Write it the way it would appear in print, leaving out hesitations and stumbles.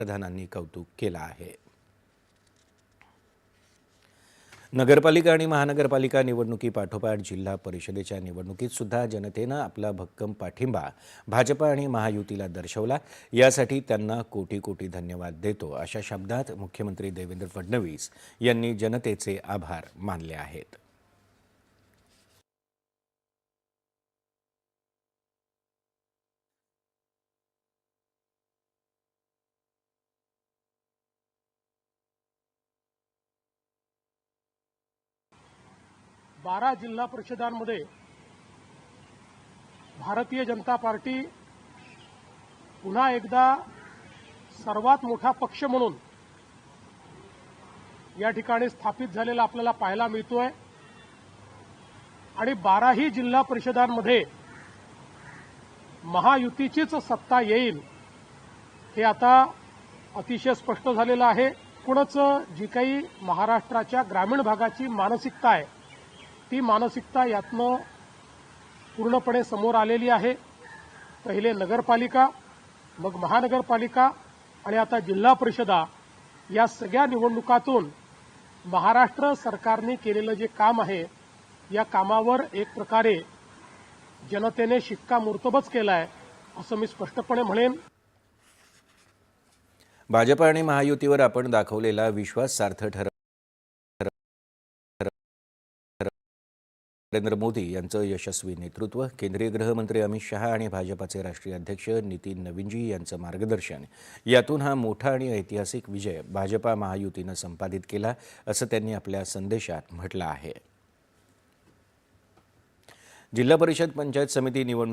प्रधानांनी कौतुक केलं आहे। नगरपालिका आणि महानगरपालिका निवडणुकीपाठोपाठ जिल्हा परिषदेच्या निवडणुकीत सुद्धा जनतेनं आपला भक्कम पाठिंबा भाजप आणि महायुतीला दर्शवला। यासाठी त्यांना कोटी कोटी धन्यवाद देतो, अशा शब्दात मुख्यमंत्री देवेंद्र फडणवीस यांनी जनतेचे आभार मानले आहेत। बारा जिल्हा परिषदांमध्ये भारतीय जनता पार्टी पुन्हा एकदा सर्वात मोठा पक्ष म्हणून या ठिकाणी स्थापित झालेला आपल्याला पाहायला मिळतोय आणि 12ही जिल्हा परिषदांमध्ये महायुतीचीच सत्ता येईल हे आता अतिशय स्पष्ट झालेलं आहे। एकूणच जी काही महाराष्ट्राच्या ग्रामीण भागाची मानसिकता आहे ती मानसिकता यातनं पूर्णपणे समोर आलेली आहे। पहिले नगरपालिका, मग महानगरपालिका आणि आता जिल्हा परिषदा या सगळ्या निवडणुकातून महाराष्ट्र सरकारने केलेलं जे काम आहे या कामावर एक प्रकारे जनतेने शिक्कामोर्तबच केला आहे असं मी स्पष्टपणे म्हणेन। भाजप आणि महायुतीवर आपण दाखवलेला विश्वास सार्थ ठरवला। नरेंद्र मोदी यांचं यशस्वी नेतृत्व, केंद्रीय गृहमंत्री अमित शहा आणि भाजपाचे राष्ट्रीय अध्यक्ष नितीन नवीनजी यांचं मार्गदर्शन यातून हा मोठा आणि ऐतिहासिक विजय भाजपा महायुतीनं संपादित केला, असं त्यांनी आपल्या संदेशात म्हटलं आहे। जिल्हा परिषद पंचायत समिती निवडणूक